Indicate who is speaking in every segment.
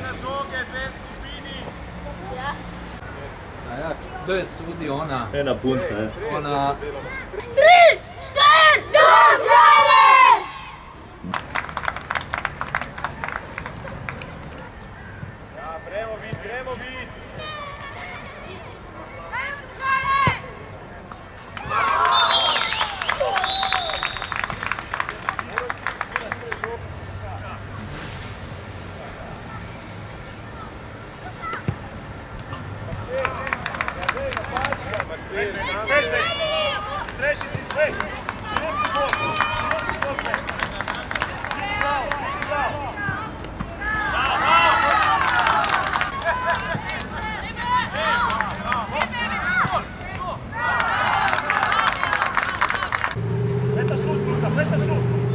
Speaker 1: A ja, kdo je sudi ona?
Speaker 2: Ena punca,
Speaker 1: Ona...
Speaker 3: 3, 4, Domžale!
Speaker 4: Gremo vid! Treši si sve! Direktno gol! Direktno gol! Preta šut, Luka, preta šut!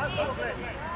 Speaker 4: That's okay.